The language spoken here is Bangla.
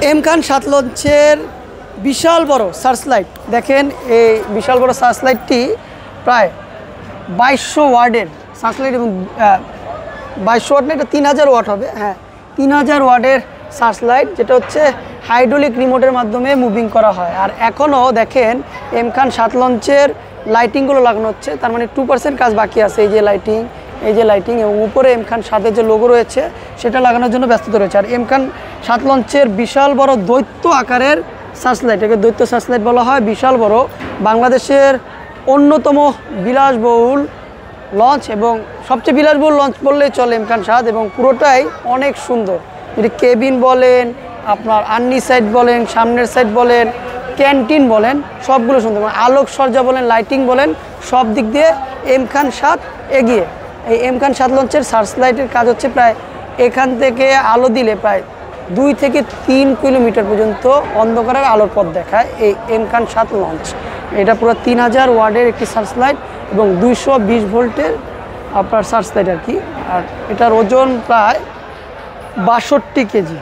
এম খান 7 লঞ্চের বিশাল বড় সার্চ লাইট দেখেন। এই বিশাল বড় সার্চ লাইটটি প্রায় 2200 ওয়াটের সার্চ লাইট এবং 2200 ওয়াট না, এটা 3000 ওয়াট হবে। হ্যাঁ, 3000 ওয়াটের সার্চ লাইট, যেটা হচ্ছে হাইড্রোলিক রিমোটের মাধ্যমে মুভিং করা হয়। আর এখনও দেখেন এম খান 7 লঞ্চের লাইটিংগুলো লাগানো হচ্ছে, তার মানে 2% কাজ বাকি আছে। এই যে লাইটিং, এই যে লাইটিং, এবং উপরে এম খান 7-এর যে লোগো রয়েছে সেটা লাগানোর জন্য ব্যস্ততা রয়েছে। আর এম খান 7 লঞ্চের বিশাল বড় দৈত্য আকারের সার্চ লাইট, একে দৈত্য সার্চ লাইট বলা হয়। বিশাল বড়, বাংলাদেশের অন্যতম বিলাসবহুল লঞ্চ এবং সবচেয়ে বিলাসবহুল লঞ্চ বললেই চলে এম খান 7, এবং পুরোটাই অনেক সুন্দর। যদি কেবিন বলেন, আপনার আর্নি সাইড বলেন, সামনের সাইড বলেন, ক্যান্টিন বলেন, সবগুলো সুন্দর। মানে আলোকসজ্জা বলেন, লাইটিং বলেন, সব দিক দিয়ে এম খান 7 এগিয়ে। এই এম খান 7 লঞ্চের সার্চ লাইটের কাজ হচ্ছে প্রায় এখান থেকে আলো দিলে প্রায় 2 থেকে 3 কিলোমিটার পর্যন্ত অন্ধকারের আলোর পথ দেখায় এই এম খান 7 লঞ্চ। এটা পুরো 3000 ওয়াটের একটি সার্চ লাইট এবং 220 ভোল্টের আপনার সার্চ লাইট আর কি। আর এটার ওজন প্রায় 62 কেজি।